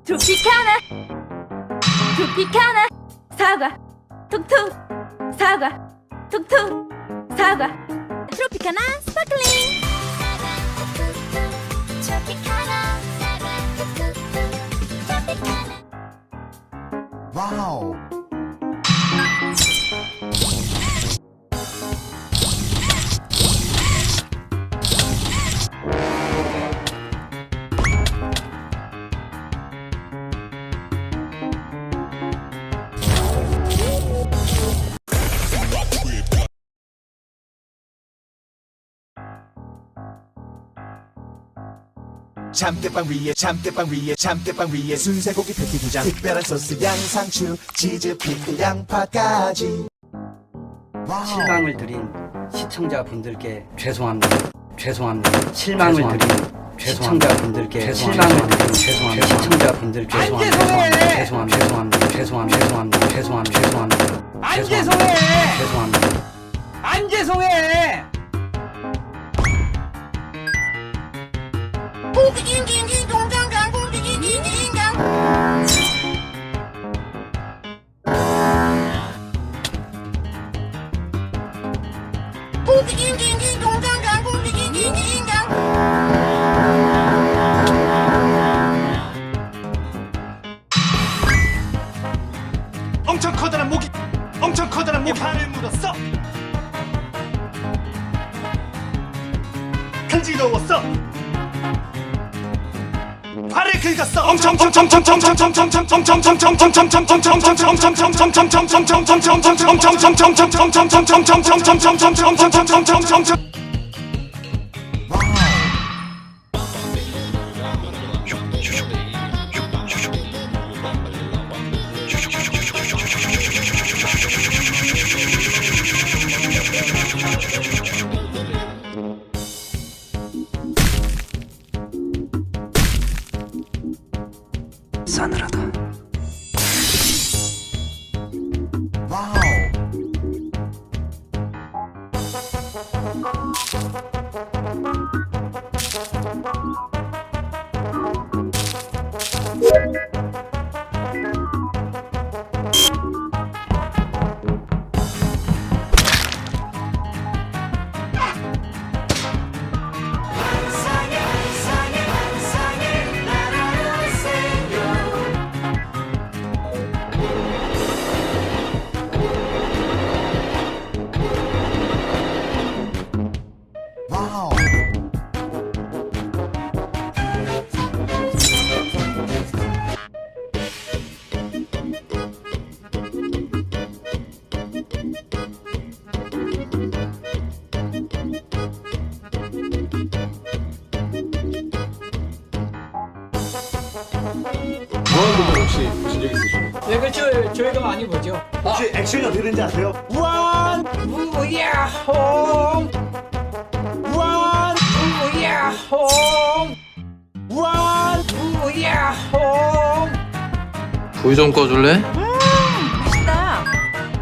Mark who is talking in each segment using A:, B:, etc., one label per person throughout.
A: 트로피카나 트로피카나 사과 톡톡 사과 톡톡 사과 트로피카나 스파클링
B: 와우. 잠들방 위에 순세고기 패티 2장 특별한 소스 양상추 치즈 피클 양파까지. 와우.
C: 실망을 드린 시청자분들께 죄송합니다. 실망을 드린 시청자분들께 실망을 드린 시청자분들께 죄송합니다.
D: 안 죄송해.
B: 엄청 커다란 목이 발을 물었어. 간지러웠어. 발을 긁었어.
C: 싸늘하다.
B: 와우. 와우.
E: 무한도전 혹시 보신 적 있으십니까?
D: 네, 그렇죠. 저희가 많이 보죠.
B: 혹시 액션이 어떻게 되는지 아세요?
D: 무야홍, 무야홍.
E: 불 좀 꺼줄래?
A: 맛있다.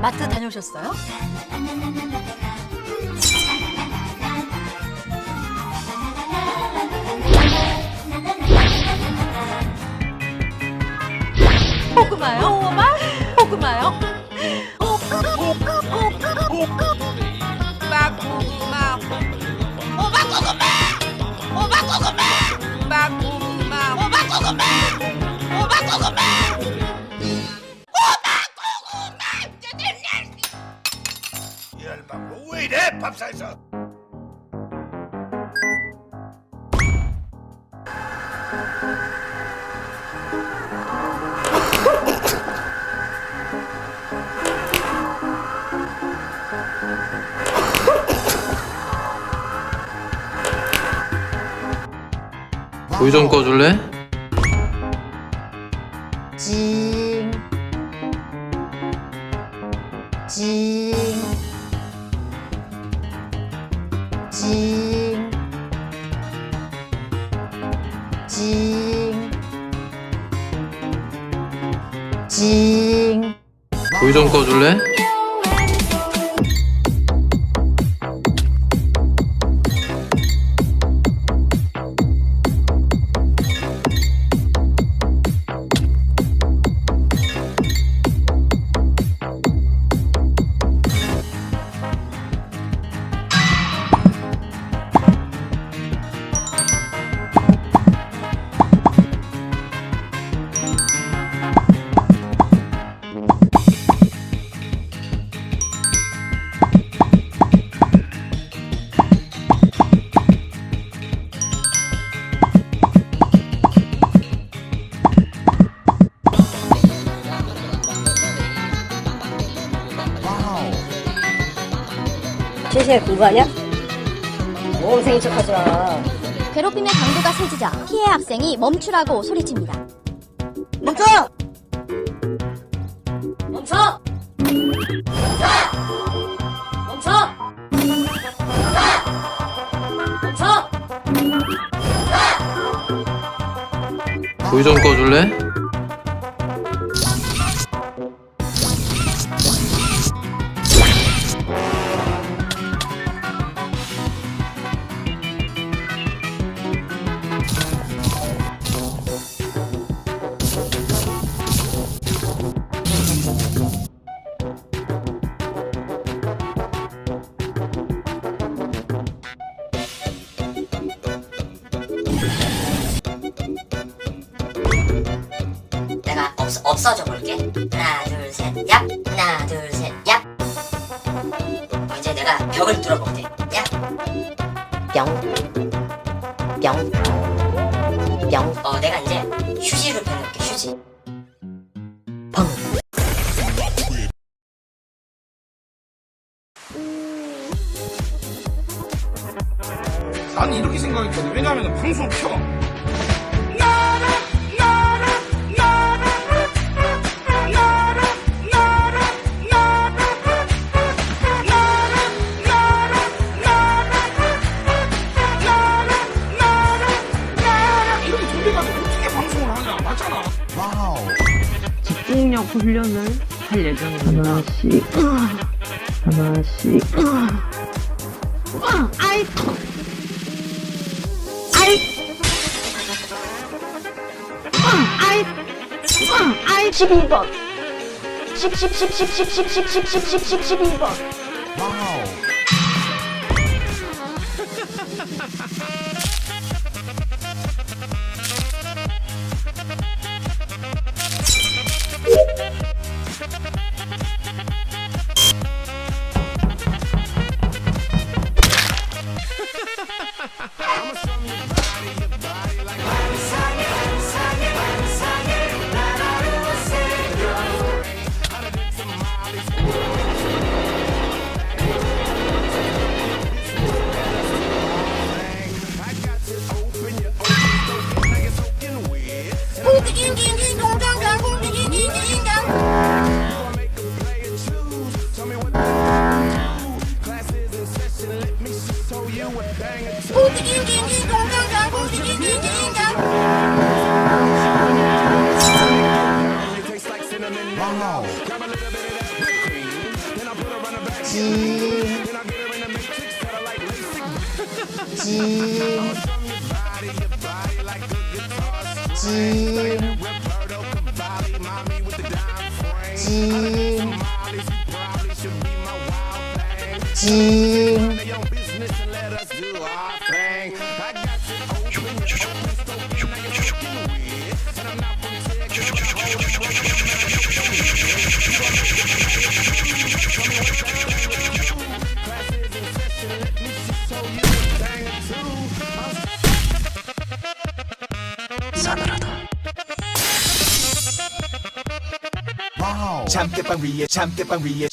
A: 마트 다녀오셨어요? 고구마요? 고구마요?
B: 왜 이래 밥상에서.
E: 불 좀 꺼줄래?
A: 징. 징. 징. 징. 징.
E: 불 좀 꺼줄래?
F: 시시해 공부하냐? 모험생인 척하지 마.
G: 괴롭힘의 강도가 세지자 피해 학생이 멈추라고 소리칩니다.
F: 멈춰! 멈춰! 멈춰! 멈춰!
E: 불 좀 꺼줄래?
F: 내가 없어져 볼게. 하나 둘 셋 얍. 하나 둘 셋 얍. 이제 내가 벽을 뚫어볼게. 얍. 뿅. 뿅. 뿅. 내가 이제 휴지를 펴놓을게. 휴지. 펑.
H: 나는 이렇게 생각했거든. 왜냐하면 방송 켜. 이렇게 준비가 돼. 어떻게 방송을 하냐. 맞잖아.
I: 집중력 훈련을 할 예정입니다. 하나씩. 아이. 12번. 12번.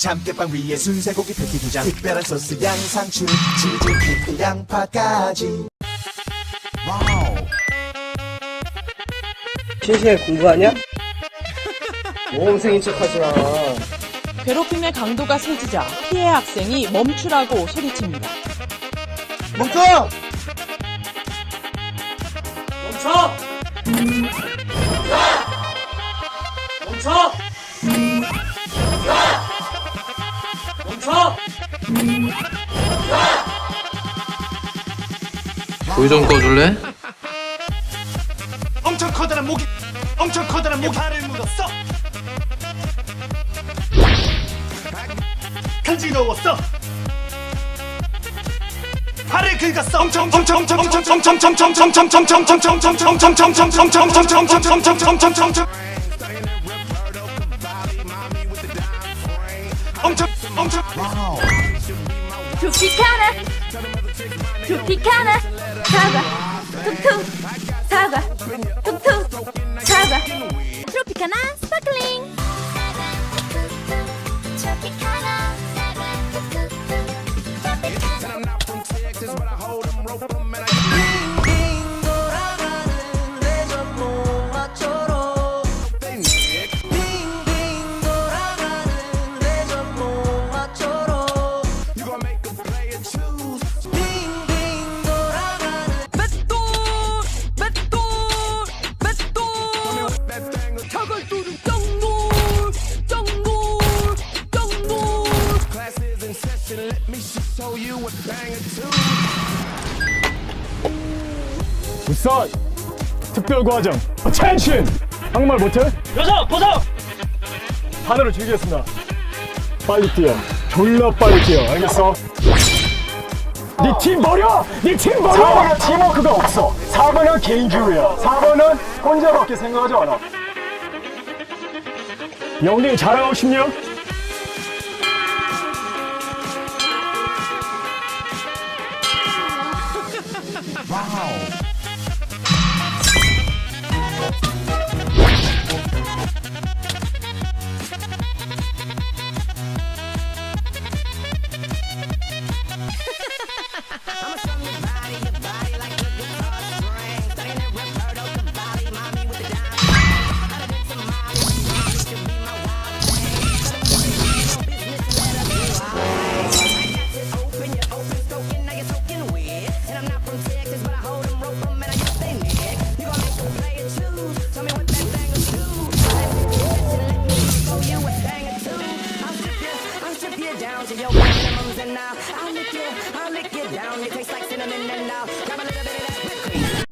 B: 잠깨빵 위에 순세고기 패티 2장 특별한 소스 양상추 치즈 피클 양파까지.
D: 시시해 공부하냐? 모험생인 척하지 마.
I: 괴롭힘의 강도가 세지자 피해 학생이 멈추라고 소리칩니다.
D: 멈춰! 멈춰! 멈춰! 멈춰!
E: 불 좀 꺼줄래?
B: 엄청 커다란 모기 발을 묻었어. 간지러웠어. 발을 긁었어.
G: 두피카나 사과 툭툭 사과 툭툭 사과 트로피카나 스파클링 트로피카나 사과 툭툭
H: 우선 특별과정 attention. 한국말 못해?
D: 여섯 보석.
H: 하늘을 즐기겠습니다. 빨리 뛰어. 졸라 빨리 뛰어. 알겠어? 네 팀 버려! 네 팀 버려! 4번은 팀워크가 없어. 4번은 개인주의야. 4번은 혼자밖에 생각하지 않아. 영등이 자랑하고 싶냐?
J: Down to your minimums and now I'll lick you down. It tastes like cinnamon and now grab a little bit of that whipped cream.